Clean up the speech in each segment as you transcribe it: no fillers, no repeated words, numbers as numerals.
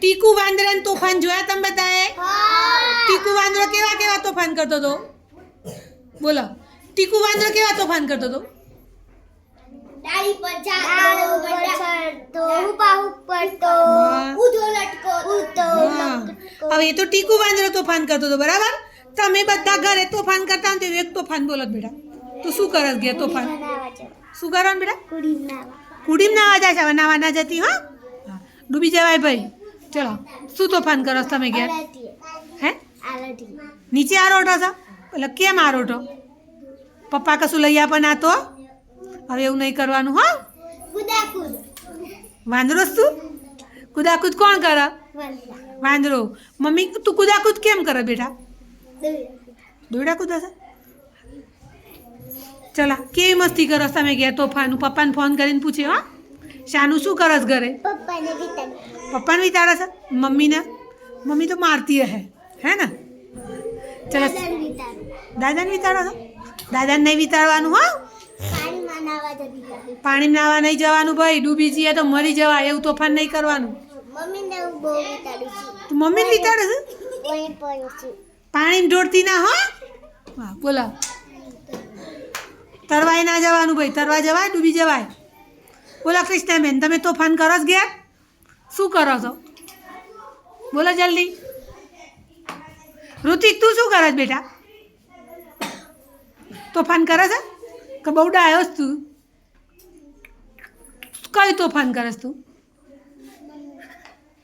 ટીકુ વાંદરાનું તોફાન જોયા તમે બધાએ? ટીકુ વાંદરો કેવા કેવા તોફાન કરતો હતો? બોલો, ટીકુ વાંદરો કેવા તોફાન કરતો હતો? ડાળી પર ચડતો, ઊભા ઉપરતો, ઊંધો લટકો. હવે એ તો ટીકુ વાંદરો તોફાન કરતો હતો, બરાબર? તમે બધા ઘરે તોફાન કરતા ને તો એક તોફાન બોલો બેટા. તું શું કરસ ગયા તોફાન? શું કરવાનું બેટા? કુડીમ નાવા જાય છે. હવે નાવા ના જતી? હા, ડૂબી જવાય ભાઈ. ચલો, શું તોફાન કરો છો તમે ઘેર? હે, નીચે આરોટો છો? એટલે કેમ આરોટો? પપ્પા કશું લઈ આપે ના તો? હવે એવું નહીં કરવાનું. હા, વાંદરો શું કુદાકૂદ કોણ કરે? વાંદરો. મમ્મી તું કુદાકૂદ કેમ કરે બેટા? દોડા કૂદા છે. ચલા, કેવી મસ્તી કરસ તમે ઘેર તોફાન? પપ્પાને ફોન કરીને પૂછે. હા, શાનું શું કરસ ઘરે? પપ્પાને વિચારે છે. મમ્મી તો મારતી હે ને? ચલો, દાદાને વિચારો છો? દાદાને નહીં વિચારવાનું. હા, પાણી નાવા નહીં જવાનું ભાઈ. ડૂબી જઈએ તો મરી જવાય. એવું તોફાન નહીં કરવાનું. તું મમ્મીને વિચારે છે? પાણી ઢોળતી ના. હા, બોલો, તરવાય ના જવાનું ભાઈ. તરવા જવાય, ડૂબી જવાય. બોલો કૃષ્ણાબેન, તમે તોફાન કરો છો ઘેર? શું કરો છો? બોલો જલ્દી. ઋતિક, તું શું કરે બેટા? તોફાન કરે છે કે બહુ ડાયો છે તું? કયું તોફાન કરે તું?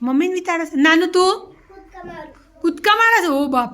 મમ્મીને વિચારે છે? નાનું તું કૂદકા મારે છે? ઓ બાપ.